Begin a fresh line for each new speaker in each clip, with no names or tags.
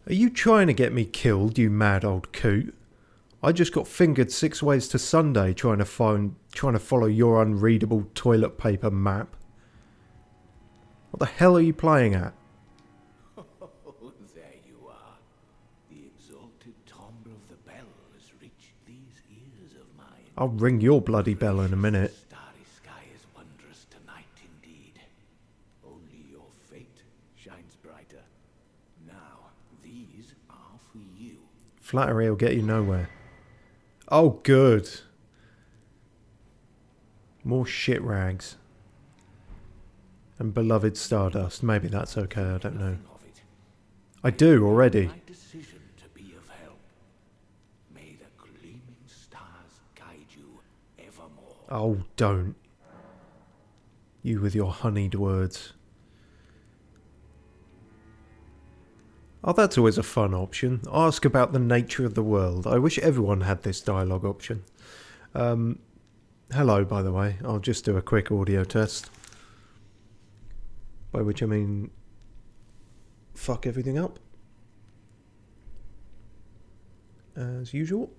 Are you trying to get me killed, you mad old coot? I just got fingered 6 ways to Sunday trying to follow your unreadable toilet paper map. What the hell are you playing at?
Oh, there you are. The exalted timbre of the bell has reached these ears of mine.
I'll ring your bloody bell in a minute.
The starry sky is wondrous tonight indeed. Only your fate shines brighter. Now, these are for you.
Flattery will get you nowhere. Oh, good. More shit rags. And beloved stardust. Maybe that's okay, I don't know. I do already.
My decision to be of help. May the gleaming stars guide you evermore.
Oh, don't. You with your honeyed words. Oh, that's always a fun option. Ask about the nature of the world. I wish everyone had this dialogue option. Hello, by the way. I'll just do a quick audio test. By which I mean... fuck everything up. As usual.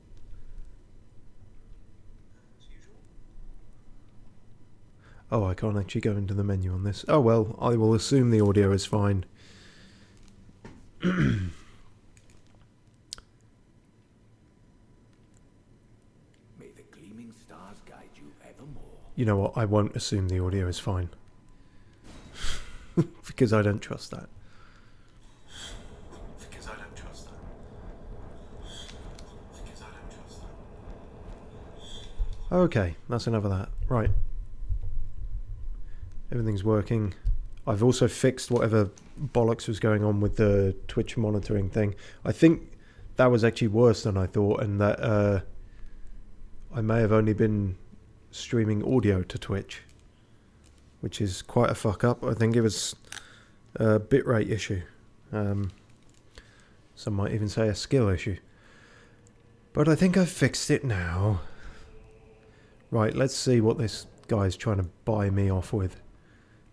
Oh, I can't actually go into the menu on this. Oh well, I will assume the audio is fine.
May the gleaming stars guide you evermore.
You know what? I won't assume the audio is fine. Because I don't trust that. Okay, that's enough of that. Right. Everything's working. I've also fixed whatever bollocks was going on with the Twitch monitoring thing. I think that was actually worse than I thought, and that I may have only been streaming audio to Twitch, which is quite a fuck up. I think it was a bitrate issue. Some might even say a skill issue. But I think I've fixed it now. Right, let's see what this guy's trying to buy me off with.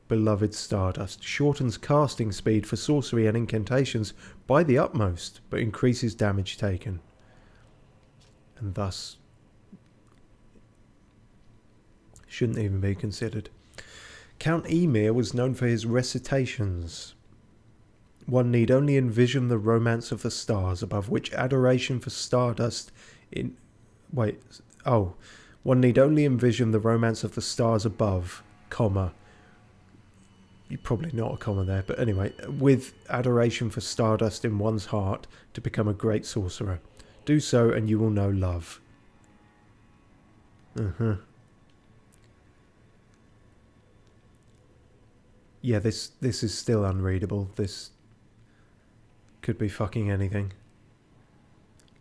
Beloved Stardust shortens casting speed for sorcery and incantations by the utmost, but increases damage taken. And thus shouldn't even be considered. Count Emir was known for his recitations. One need only envision the romance of the stars, above which adoration for stardust in... Wait, oh. One need only envision the romance of the stars above, comma. Probably not a comma there, but anyway. With adoration for stardust in one's heart to become a great sorcerer. Do so and you will know love. Yeah, this is still unreadable. This could be fucking anything.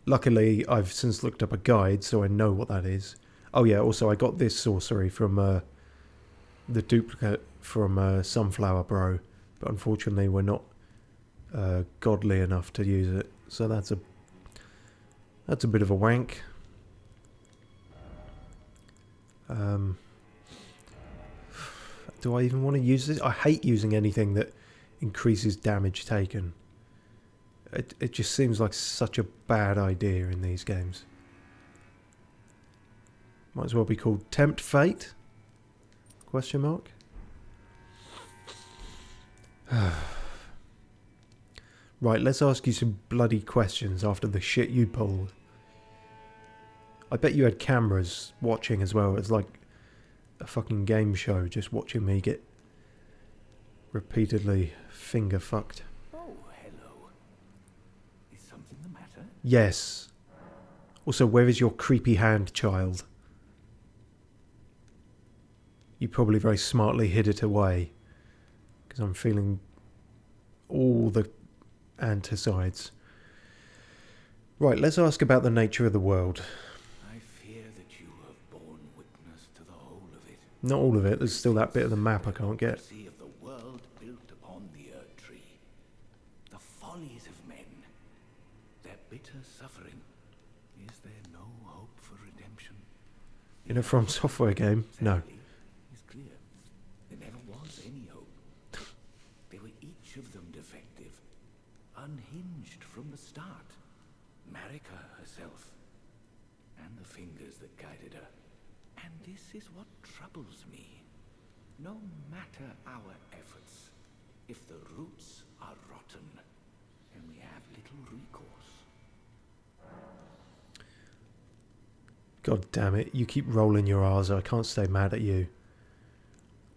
Luckily, I've since looked up a guide, so I know what that is. Oh yeah, also I got this sorcery from the duplicate from Sunflower Bro, but unfortunately we're not godly enough to use it, so that's a bit of a wank. Do I even want to use this? I hate using anything that increases damage taken. It just seems like such a bad idea in these games. Might as well be called Tempt Fate? Question mark? Right, let's ask you some bloody questions after the shit you pulled. I bet you had cameras watching as well. It's like a fucking game show, just watching me get repeatedly finger fucked.
Oh, hello. Is something the matter?
Yes. Also, where is your creepy hand, child? You probably very smartly hid it away. Because I'm feeling all the anticides. Right, let's ask about the nature of the world.
I fear that you have borne witness to the whole of it.
Not all of it, there's still that bit of the map I can't get.
See of the world built upon the Erdtree. The follies of men. Their bitter suffering. Is there no hope for redemption?
In a From Software game? No.
It's clear. There never was any hope. They were each of them defective. unhinged from the start. Marika herself, and the fingers that guided her. And this is what troubles me. No matter our efforts, if the roots are rotten, then we have little recourse.
God damn it, you keep rolling your R's, I can't stay mad at you.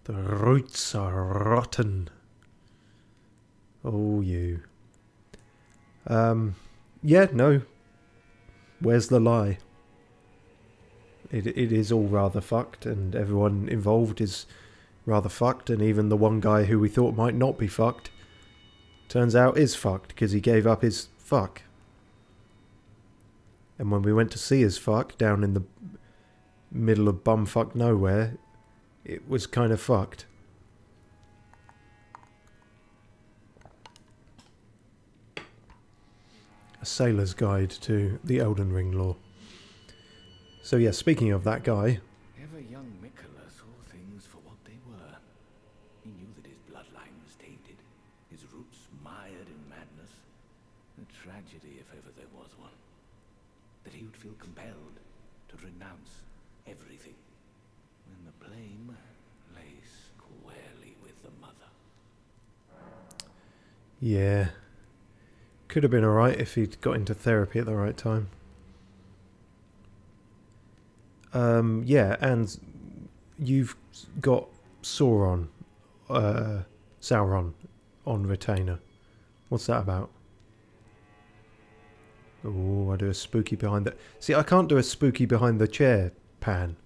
The roots are rotten. Oh, you. Yeah, no. Where's the lie? It is all rather fucked, and everyone involved is rather fucked, and even the one guy who we thought might not be fucked turns out is fucked because he gave up his fuck. And when we went to see his fuck down in the middle of bumfuck nowhere, it was kind of fucked. A sailor's guide to the Elden Ring lore. So yeah, speaking of that guy,
Ever young Mikola saw things for what they were. He knew that his bloodline was tainted, his roots mired in madness. A tragedy, if ever there was one. That he would feel compelled to renounce everything when the blame lay squarely with the mother.
yeah, could have been alright if he'd got into therapy at the right time. Yeah, and you've got Sauron on retainer. What's that about? Oh, I do a spooky behind the... See, I can't do a spooky behind the chair pan.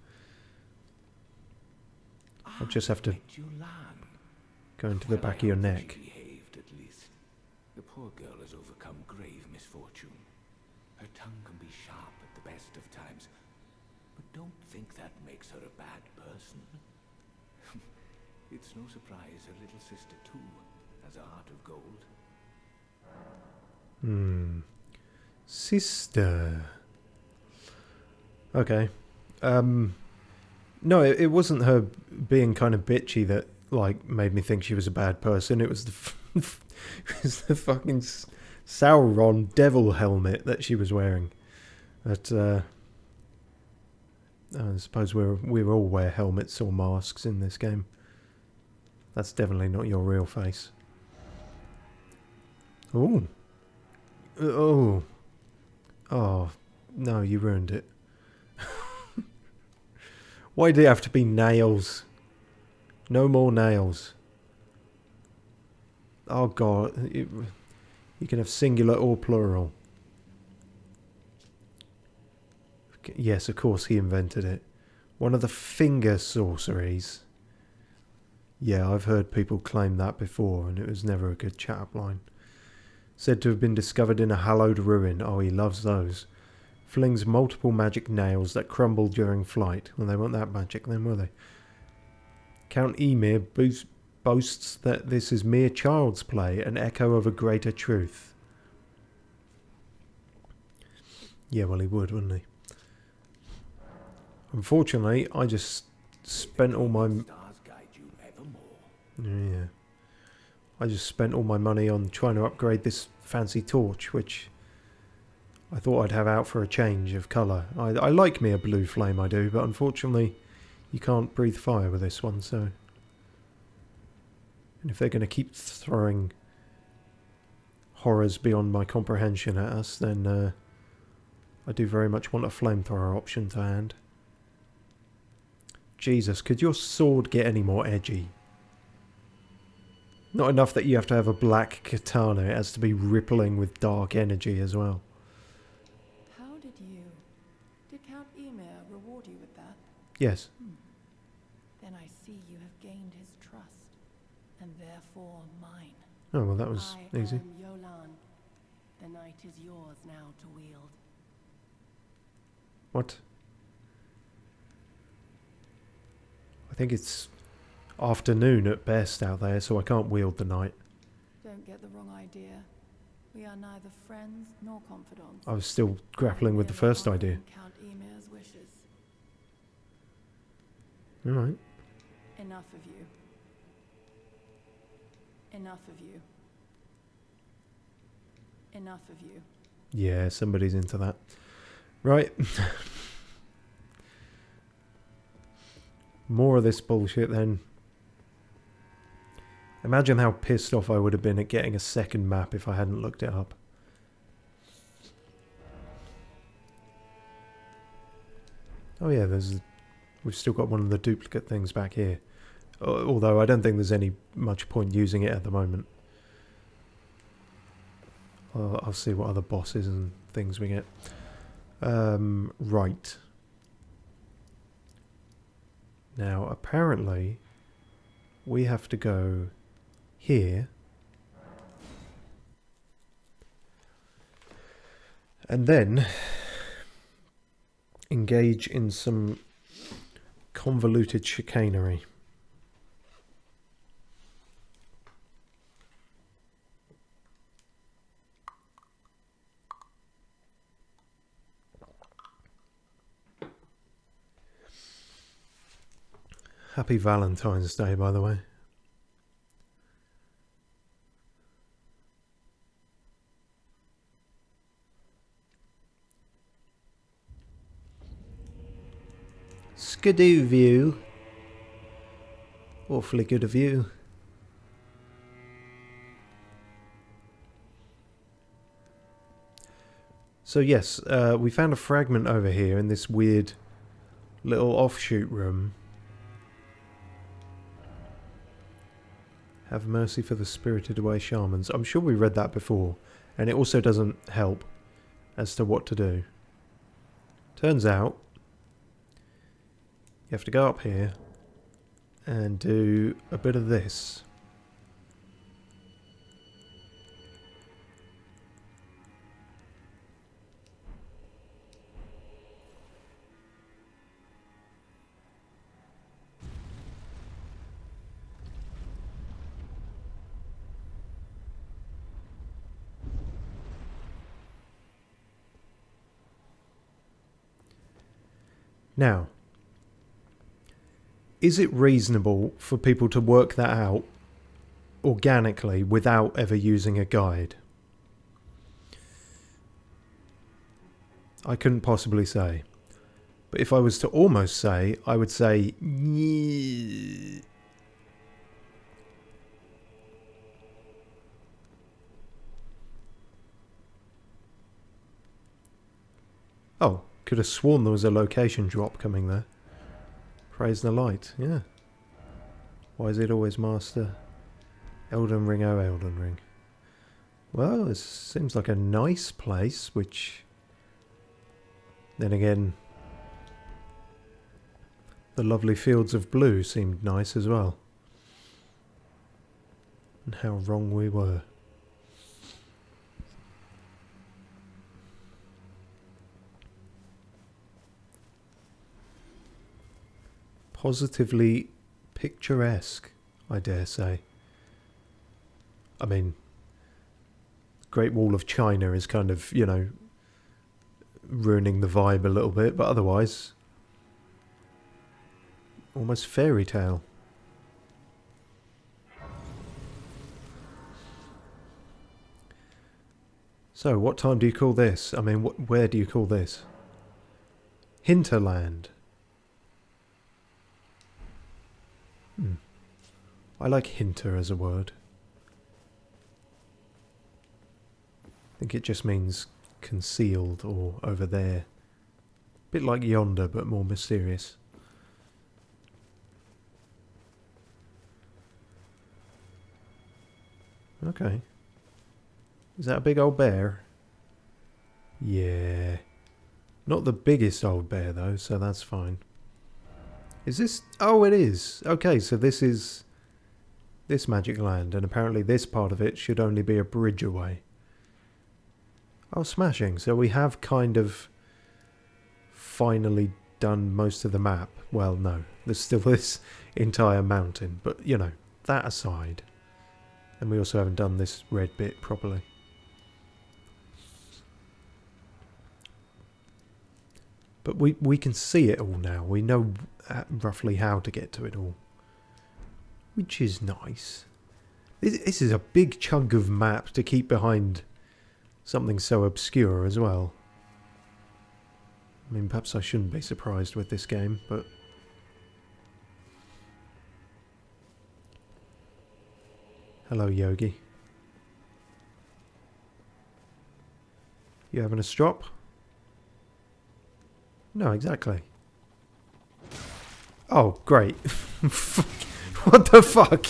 I'll just have to go into the back of your neck.
She behaved, at least. The poor girl has overcome grave misfortune. Her tongue can be sharp at the best of times, but don't think that makes her a bad person. It's no surprise her little sister too has a heart of gold.
Sister. Okay. No, it wasn't her being kind of bitchy that like made me think she was a bad person. It was it was the fucking Sauron devil helmet that she was wearing. But I suppose we all wear helmets or masks in this game. That's definitely not your real face. Oh. Oh. Oh. No, you ruined it. Why do it have to be nails? No more nails. Oh god. You can have singular or plural. Yes, of course he invented it. One of the finger sorceries. Yeah, I've heard people claim that before, and it was never a good chat-up line. Said to have been discovered in a hallowed ruin. Oh, he loves those. Flings multiple magic nails that crumble during flight. Well, they weren't that magic then, were they? Count Emir boasts that this is mere child's play, an echo of a greater truth. Yeah, well, he would, wouldn't he? Unfortunately, I just spent all my...
Stars guide you evermore.
Yeah. I just spent all my money on trying to upgrade this fancy torch, which I thought I'd have out for a change of colour. I like me a blue flame, I do, but unfortunately you can't breathe fire with this one, so... And if they're going to keep throwing horrors beyond my comprehension at us, then I do very much want a flamethrower option to hand. Jesus, could your sword get any more edgy? Not enough that you have to have a black katana, it has to be rippling with dark energy as well.
How did Count Emir reward you with that?
Yes.
Then I see you have gained his trust, and therefore mine.
Oh, well that was easy.
I am Yolan. The night is yours now to wield.
What? I think it's afternoon at best out there, so I can't wield the night.
Don't get the wrong idea. We are neither friends nor confidants.
I was still grappling with the first idea.
Count Emir's wishes.
Alright.
Enough of you. Enough of you. Enough of you.
Yeah, somebody's into that. Right. More of this bullshit then. Imagine how pissed off I would have been at getting a second map if I hadn't looked it up. Oh yeah, we've still got one of the duplicate things back here. Although I don't think there's any much point using it at the moment. I'll see what other bosses and things we get. Right. Now, apparently, we have to go here. And then engage in some convoluted chicanery. Happy Valentine's Day, by the way. Skidoo view. Awfully good of you. So yes, we found a fragment over here in this weird little offshoot room. Have mercy for the spirited away shamans. I'm sure we read that before, and it also doesn't help as to what to do. Turns out, you have to go up here and do a bit of this. Now, is it reasonable for people to work that out organically without ever using a guide? I couldn't possibly say. But if I was to almost say, I would say... yeah. Oh, could have sworn there was a location drop coming there. Praise the light, yeah. Why is it always master? Elden Ring, oh Elden Ring. Well, this seems like a nice place, which... then again... the lovely fields of blue seemed nice as well. And how wrong we were. Positively picturesque, I dare say. I mean, Great Wall of China is kind of, you know, ruining the vibe a little bit, but otherwise, almost fairy tale. So, what time do you call this? I mean, where do you call this? Hinterland. I like hinter as a word. I think it just means concealed or over there. Bit like yonder, but more mysterious. Okay. Is that a big old bear? Yeah. Not the biggest old bear though, so that's fine. Is this... oh, it is. Okay, so this is this magic land, and apparently this part of it should only be a bridge away. Oh, smashing. So we have kind of finally done most of the map. Well, no. There's still this entire mountain, but, you know, that aside. And we also haven't done this red bit properly. But we can see it all now. We know roughly how to get to it all. Which is nice. This is a big chunk of map to keep behind Something so obscure as well. I mean, perhaps I shouldn't be surprised with this game, but... Hello, Yogi. You having a strop? No, exactly. Oh, great. What the fuck?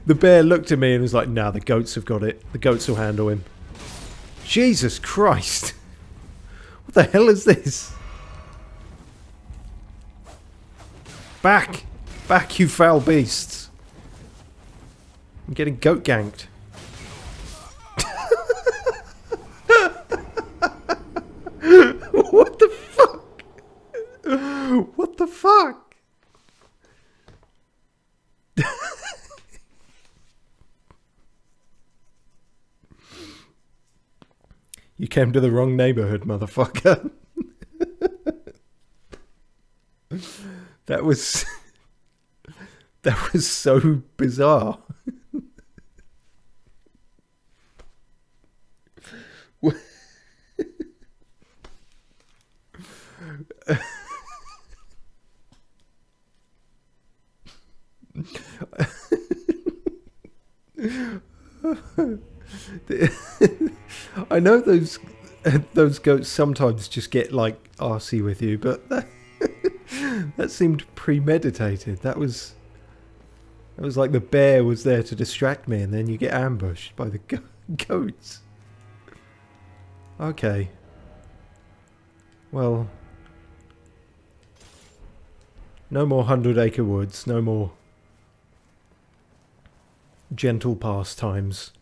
The bear looked at me and was like, nah, the goats have got it. The goats will handle him. Jesus Christ. What the hell is this? Back! Back, you foul beasts. I'm getting goat ganked. What the fuck? What the fuck? You came to the wrong neighborhood, motherfucker. That was so bizarre. I know those goats sometimes just get like arsey with you, but that seemed premeditated. That was like the bear was there to distract me, and then you get ambushed by the goats. Okay. Well, no more 100-acre woods. No more gentle pastimes.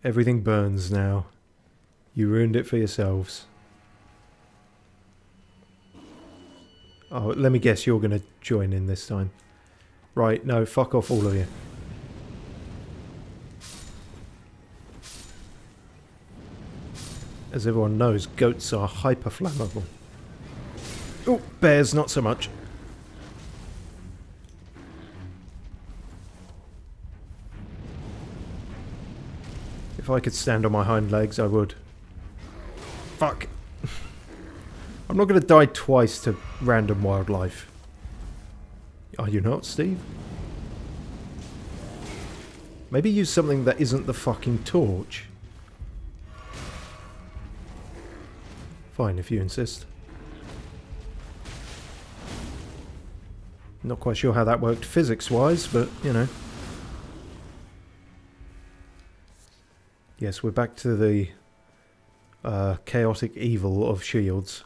Everything burns now. You ruined it for yourselves. Oh, let me guess you're going to join in this time. Right, no, fuck off all of you. As everyone knows, goats are hyper flammable. Oh, bears not so much. If I could stand on my hind legs, I would. Fuck. I'm not going to die twice to random wildlife. Are you not, Steve? Maybe use something that isn't the fucking torch. Fine, if you insist. Not quite sure how that worked physics-wise, but, you know. Yes, we're back to the chaotic evil of shields.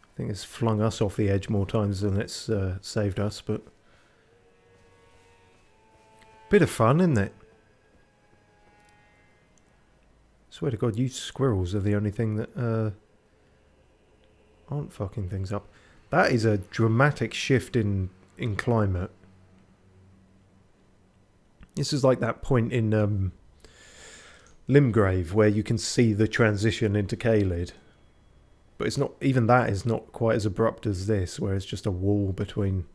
I think it's flung us off the edge more times than it's saved us, but... Bit of fun, isn't it? Swear to God, you squirrels are the only thing that aren't fucking things up. That is a dramatic shift in climate. This is like that point in Limgrave where you can see the transition into Caelid. But it's not, even that is not quite as abrupt as this, where it's just a wall between,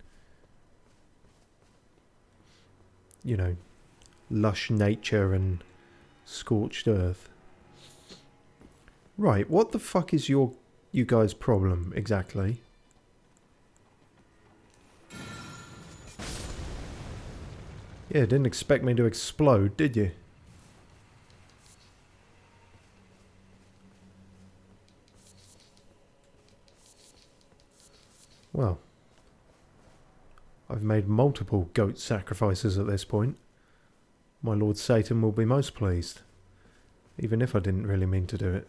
you know, lush nature and scorched earth. Right, what the fuck is you guys' problem exactly? Yeah, didn't expect me to explode, did you? Well, I've made multiple goat sacrifices at this point. My Lord Satan will be most pleased, even if I didn't really mean to do it.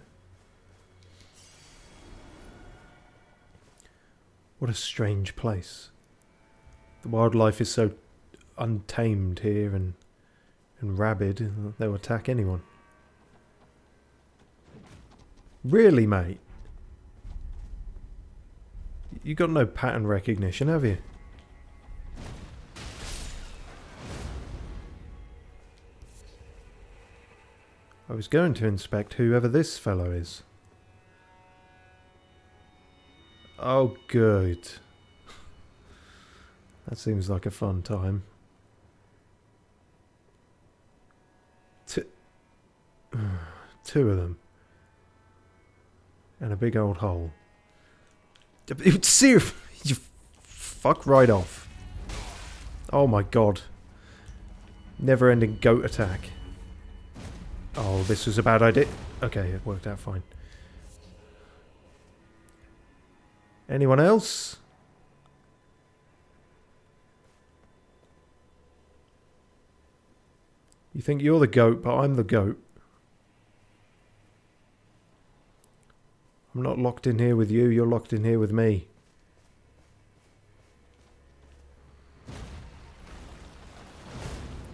What a strange place. The wildlife is so untamed here and rabid, they'll attack anyone. Really, mate? You got no pattern recognition, have you? I was going to inspect whoever this fellow is. Oh, good. That seems like a fun time. 2 of them. And a big old hole. Seriously, you fuck right off. Oh my god. Never-ending goat attack. Oh, this was a bad idea. Okay, it worked out fine. Anyone else? You think you're the goat, but I'm the goat. I'm not locked in here with you, you're locked in here with me.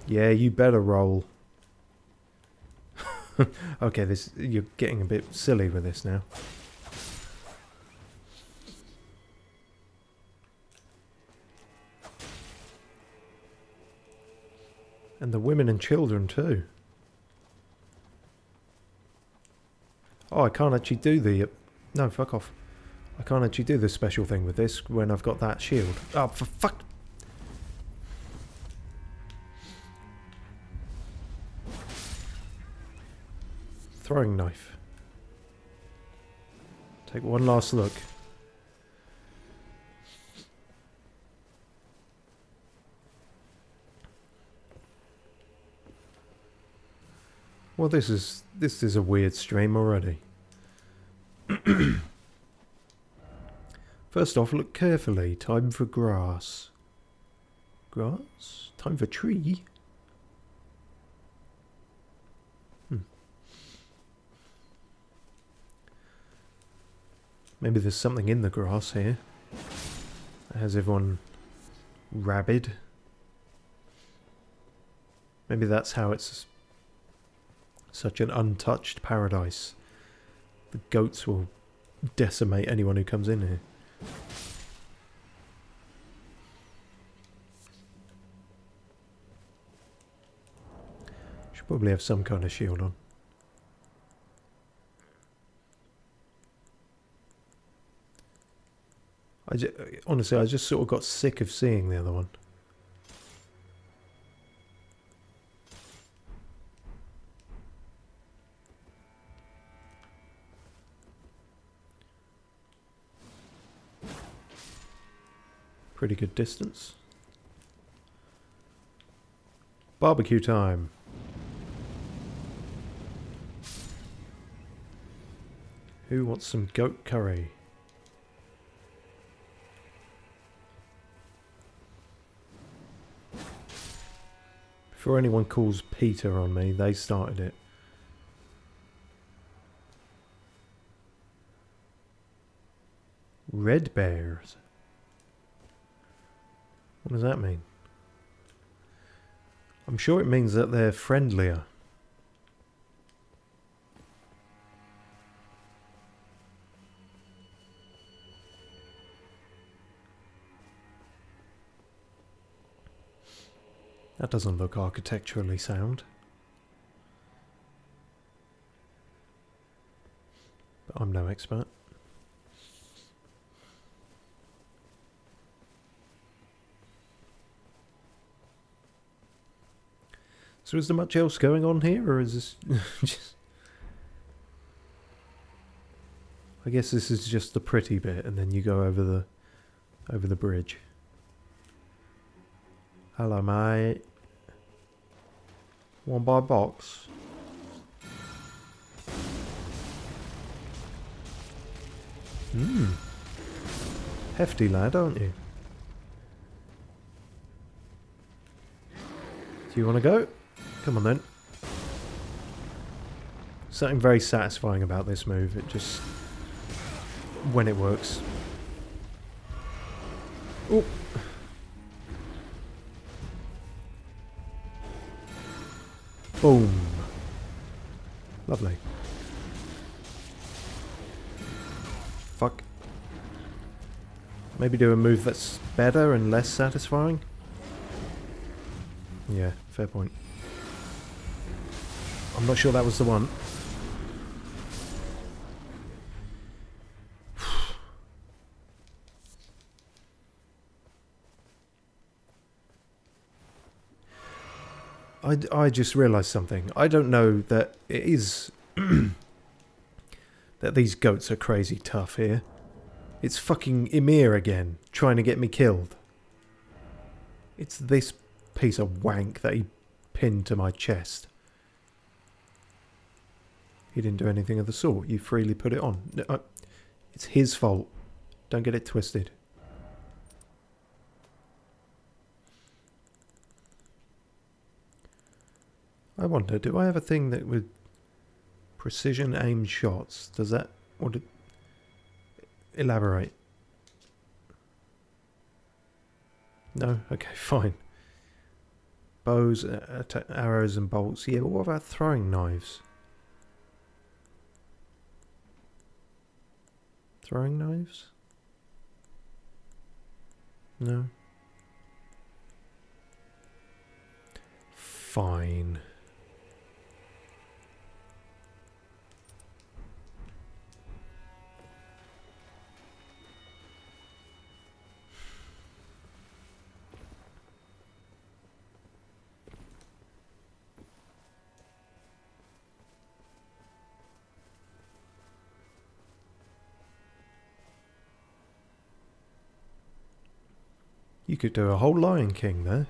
Yeah, you better roll. Okay, you're getting a bit silly with this now. And the women and children too. Oh, I can't actually do the... No, fuck off. I can't actually do the special thing with this when I've got that shield. Oh, for fuck... Throwing knife. Take one last look. Well, this is a weird stream already. First off, look carefully. Time for grass. Grass? Time for tree? Maybe there's something in the grass here. Has everyone rabid? Maybe that's how it's such an untouched paradise. The goats will decimate anyone who comes in here. Should probably have some kind of shield on. Honestly, I just sort of got sick of seeing the other one. Pretty good distance. Barbecue time. Who wants some goat curry? Before anyone calls Peter on me, they started it. Red bears. What does that mean? I'm sure it means that they're friendlier. That doesn't look architecturally sound. But I'm no expert. So is there much else going on here, or is this just... I guess this is just the pretty bit, and then you go over the bridge. Hello, mate. Want to buy a box? Hefty lad, aren't you? Do you want to go? Come on then. Something very satisfying about this move. It just... when it works. Oh! Boom. Lovely. Fuck. Maybe do a move that's better and less satisfying? Yeah, fair point. I'm not sure that was the one. I just realised something. I don't know that it is that these goats are crazy tough here. It's fucking Ymir again, trying to get me killed. It's this piece of wank that he pinned to my chest. He didn't do anything of the sort. You freely put it on. It's his fault. Don't get it twisted. I wonder, do I have a thing that would precision aim shots? Does that want to elaborate? No? Okay, fine. Bows, arrows and bolts. Yeah, but what about throwing knives? Throwing knives? No. Fine. You could do a whole Lion King there.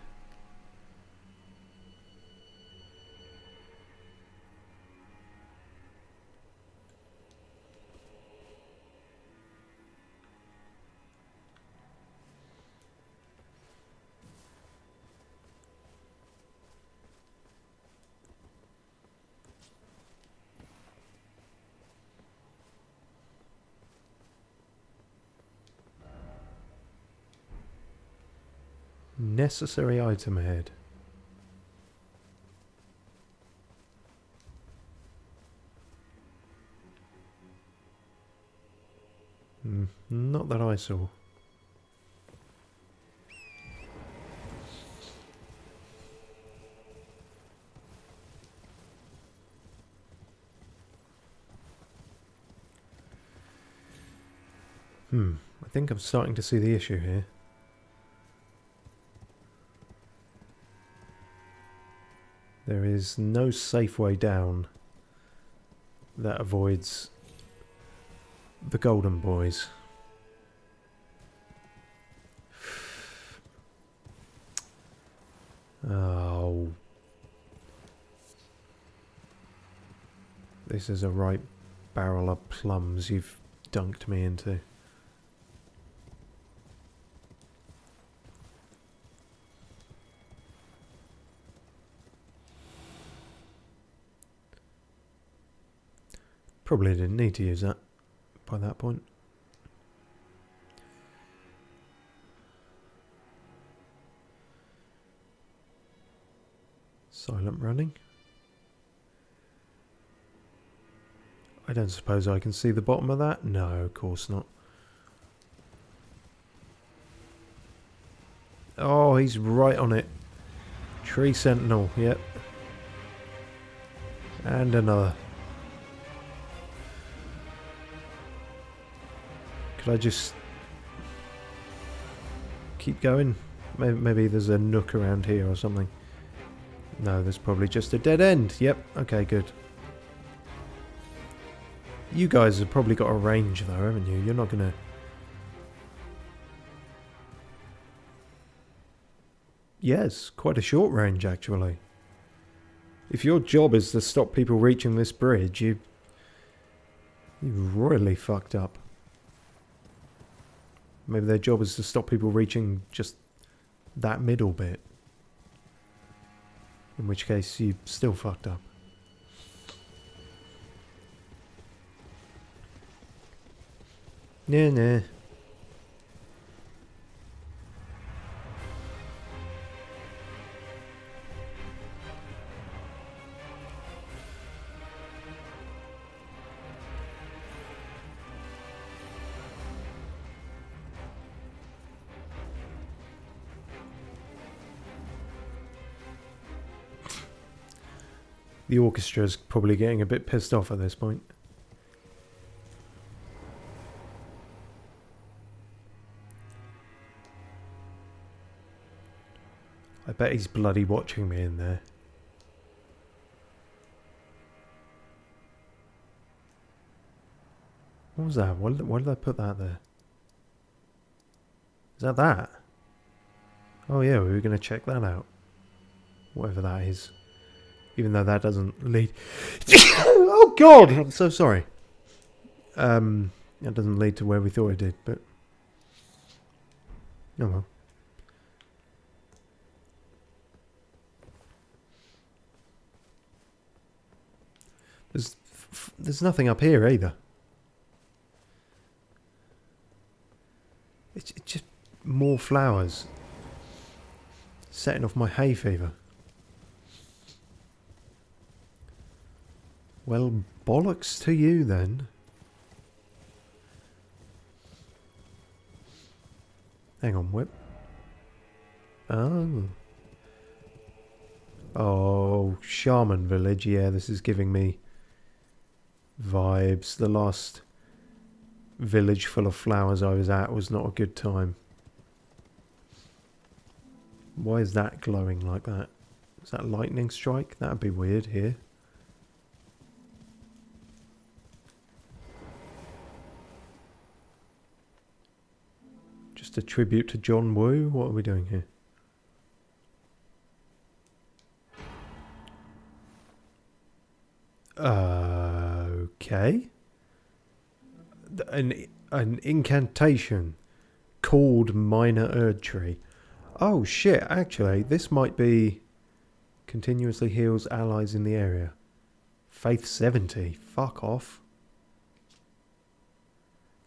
Necessary item ahead. Not that I saw. I think I'm starting to see the issue here. There is no safe way down that avoids the golden boys. Oh. This is a right barrel of plums you've dunked me into. Probably didn't need to use that by that point. Silent running. I don't suppose I can see the bottom of that? No, of course not. Oh, he's right on it. Tree sentinel, yep. And another. Could I just keep going? Maybe there's a nook around here or something. No, there's probably just a dead end. Yep, okay, good. You guys have probably got a range though, haven't you? You're not gonna... Yes, quite a short range actually. If your job is to stop people reaching this bridge, you've royally fucked up. Maybe their job is to stop people reaching just that middle bit. In which case, you still fucked up. Nah. The orchestra's probably getting a bit pissed off at this point. I bet he's bloody watching me in there. What was that? Why did I put that there? Is that that? Oh yeah, we were going to check that out. Whatever that is. Even though that doesn't lead... Oh god! I'm so sorry. That doesn't lead to where we thought it did, but... Oh well. There's nothing up here either. It's just more flowers. Setting off my hay fever. Well, bollocks to you then. Hang on, whip. Oh. Oh, Shaman Village. Yeah, this is giving me vibes. The last village full of flowers I was at was not a good time. Why is that glowing like that? Is that a lightning strike? That'd be weird here. Just a tribute to John Woo? What are we doing here? Okay. An incantation called Minor Erdtree. Oh shit, actually, this might be continuously heals allies in the area. Faith 70. Fuck off.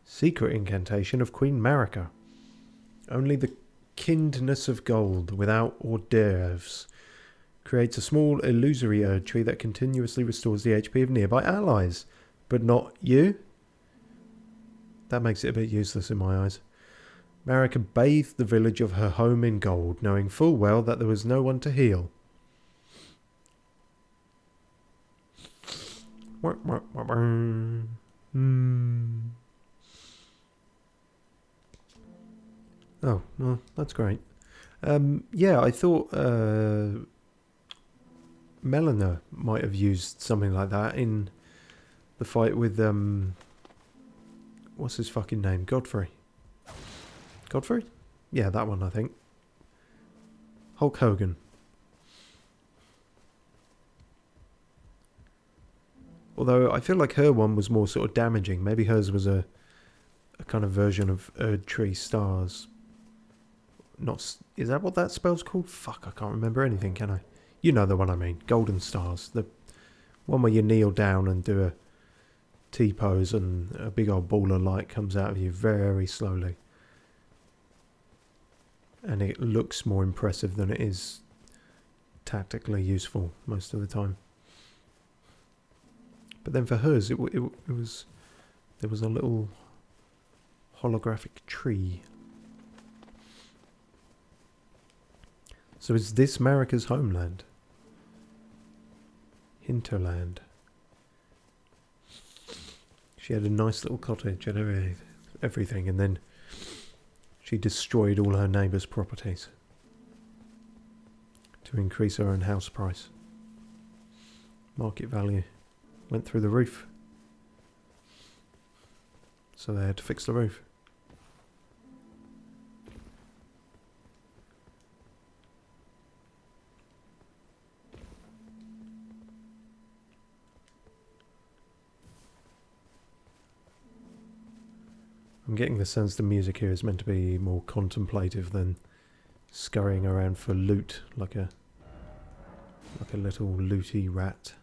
Secret incantation of Queen Marika. Only the kindness of gold without hors d'oeuvres creates a small illusory Erdtree that continuously restores the HP of nearby allies. But not you? That makes it a bit useless in my eyes. Marika bathed the village of her home in gold, knowing full well that there was no one to heal. Oh, well, that's great. Yeah, I thought Melina might have used something like that in the fight with, what's his fucking name? Godfrey? Godfrey? Yeah, that one, I think. Hulk Hogan. Although I feel like her one was more sort of damaging. Maybe hers was a kind of version of Erdtree stars. Not, is that what that spell's called? Fuck, I can't remember anything, can I? You know the one I mean. Golden stars. The one where you kneel down and do a T-pose and a big old ball of light comes out of you very slowly. And it looks more impressive than it is tactically useful most of the time. But then for hers, it was... There was a little holographic tree. So is this Marika's homeland? Hinterland. She had a nice little cottage and everything, and then she destroyed all her neighbours' properties to increase her own house price. Market value went through the roof. So they had to fix the roof. I'm getting the sense the music here is meant to be more contemplative than scurrying around for loot like a little looty rat.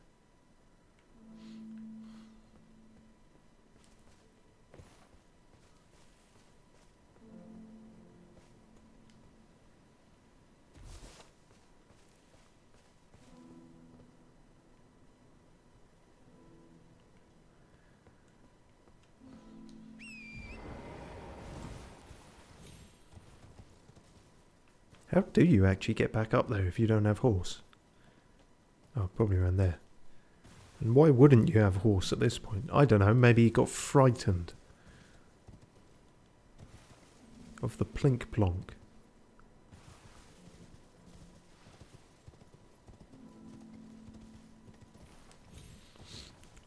How do you actually get back up there if you don't have horse? Oh, probably around there. And why wouldn't you have horse at this point? I don't know, maybe he got frightened of the plink plonk.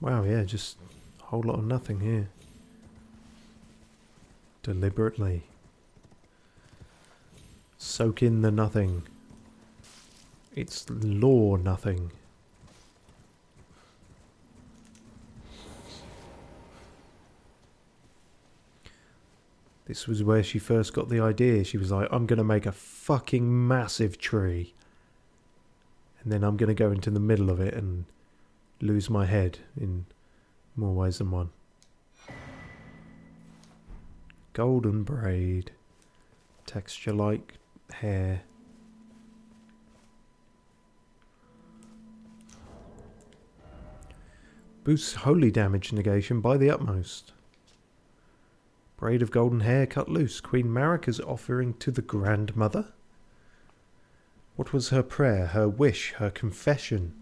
Wow, yeah, just a whole lot of nothing here. Deliberately. Soak in the nothing. It's law nothing. This was where she first got the idea. She was like, I'm going to make a fucking massive tree. And then I'm going to go into the middle of it and lose my head in more ways than one. Golden braid. Texture like hair. Boosts holy damage negation by the utmost. Braid of golden hair cut loose. Queen Marika's offering to the grandmother? What was her prayer, her wish, her confession?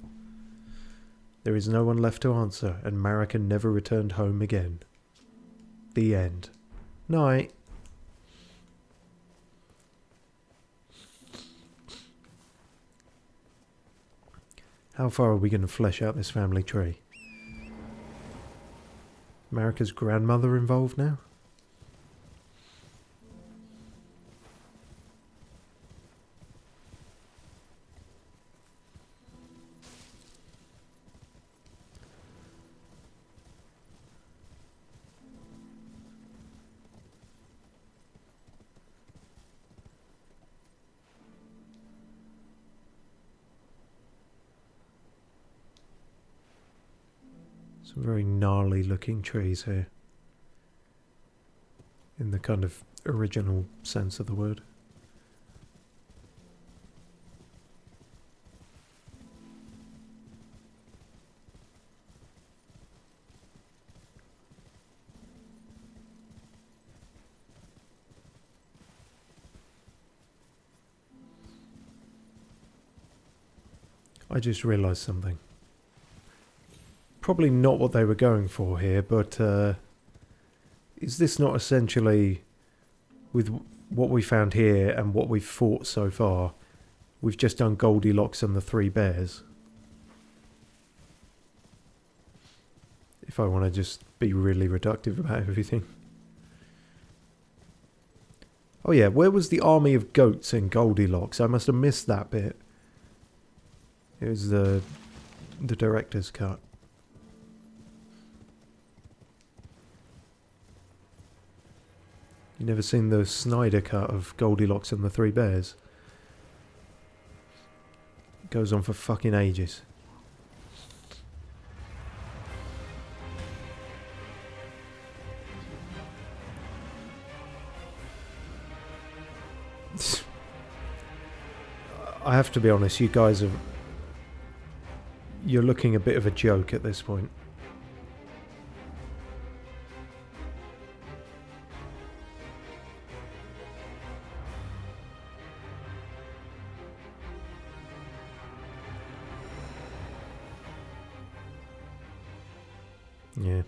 There is no one left to answer, and Marika never returned home again. The end. Night. How far are we going to flesh out this family tree? Marika's grandmother involved now? Some very gnarly looking trees here. In the kind of original sense of the word. I just realised something. Probably not what they were going for here, but is this not essentially, with what we found here and what we've fought so far, we've just done Goldilocks and the Three Bears? If I want to just be really reductive about everything. Oh yeah, where was the army of goats in Goldilocks? I must have missed that bit. It was the director's cut. You never seen the Snyder cut of Goldilocks and the Three Bears? It goes on for fucking ages. I have to be honest, you guys are... You're looking a bit of a joke at this point. Yeah.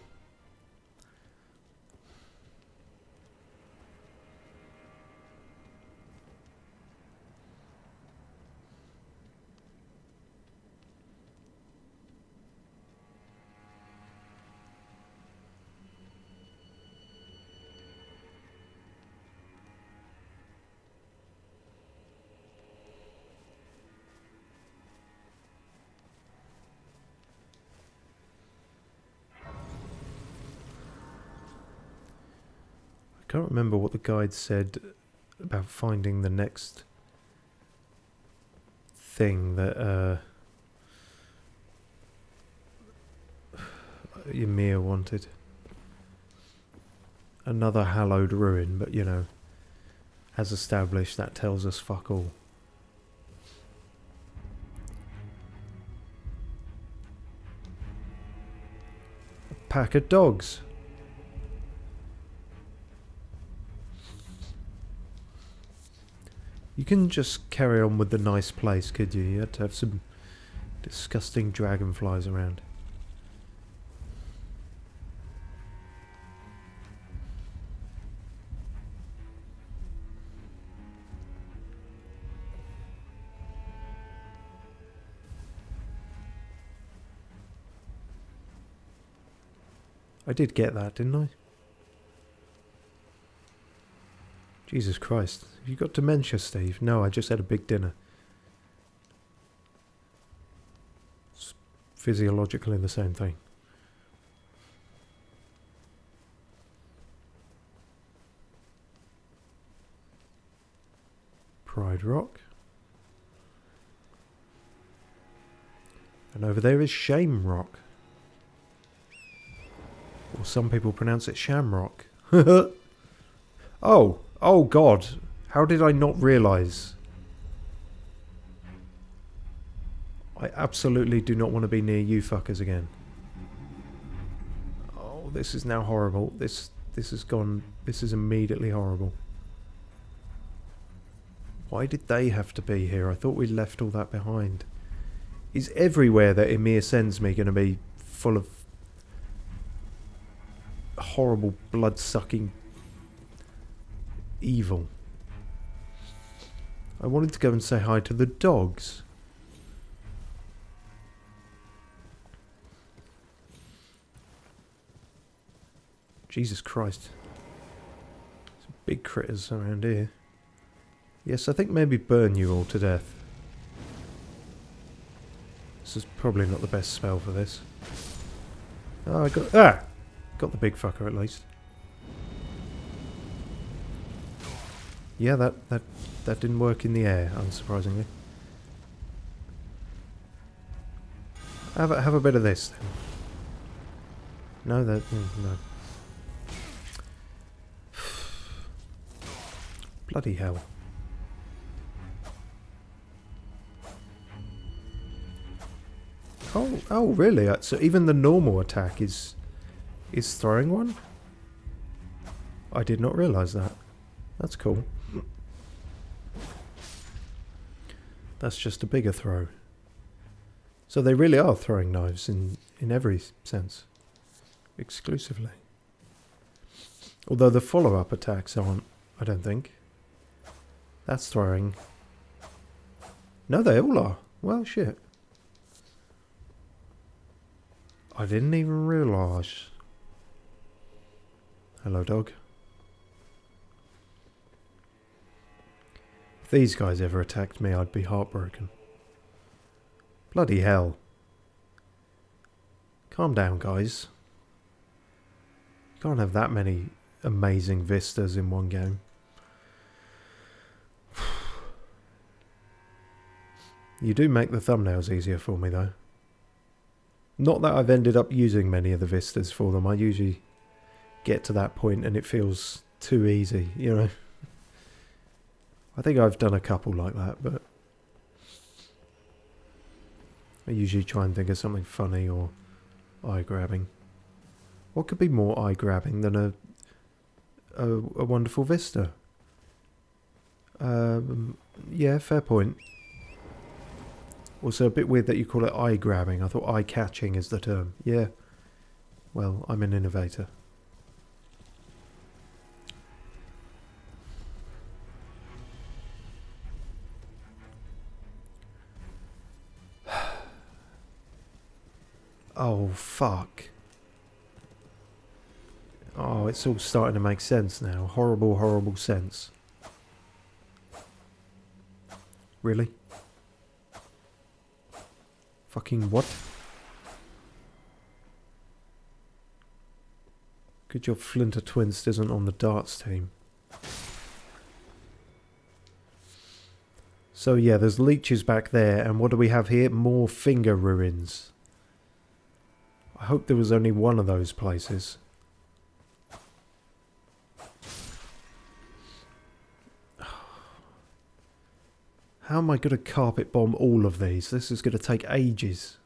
I can't remember what the guide said about finding the next thing that Ymir wanted. Another hallowed ruin, but you know, as established, that tells us fuck all. A pack of dogs. You couldn't just carry on with the nice place, could you? You had to have some disgusting dragonflies around. I did get that, didn't I? Jesus Christ. Have you got dementia, Steve? No, I just had a big dinner. It's physiologically the same thing. Pride Rock. And over there is Shame Rock. Or some people pronounce it Shamrock. Oh! Oh God! How did I not realise? I absolutely do not want to be near you fuckers again. Oh, this is now horrible. This has gone... This is immediately horrible. Why did they have to be here? I thought we left all that behind. Is everywhere that Emir sends me going to be full of horrible blood-sucking evil? I wanted to go and say hi to the dogs. Jesus Christ. Some big critters around here. Yes, I think maybe burn you all to death. This is probably not the best spell for this. Oh, I got... Ah! Got the big fucker at least. Yeah, that didn't work in the air, unsurprisingly. Have a bit of this then. No, no. Bloody hell. Oh, really? So even the normal attack is throwing one? I did not realise that. That's cool. That's just a bigger throw. So they really are throwing knives in every sense. Exclusively. Although the follow-up attacks aren't, I don't think. That's throwing. No, they all are. Well, shit. I didn't even realise. Hello, dog. If these guys ever attacked me, I'd be heartbroken. Bloody hell. Calm down, guys. You can't have that many amazing vistas in one game. You do make the thumbnails easier for me, though. Not that I've ended up using many of the vistas for them. I usually get to that point and it feels too easy, you know. I think I've done a couple like that, but I usually try and think of something funny or eye-grabbing. What could be more eye-grabbing than a wonderful vista? Yeah, fair point. Also, a bit weird that you call it eye-grabbing. I thought eye-catching is the term. Yeah. Well, I'm an innovator. Oh, fuck. Oh, it's all starting to make sense now. Horrible, horrible sense. Really? Fucking what? Good job Flinter Twinst isn't on the darts team. So yeah, there's leeches back there, and what do we have here? More finger ruins. I hope there was only one of those places. How am I going to carpet bomb all of these? This is going to take ages.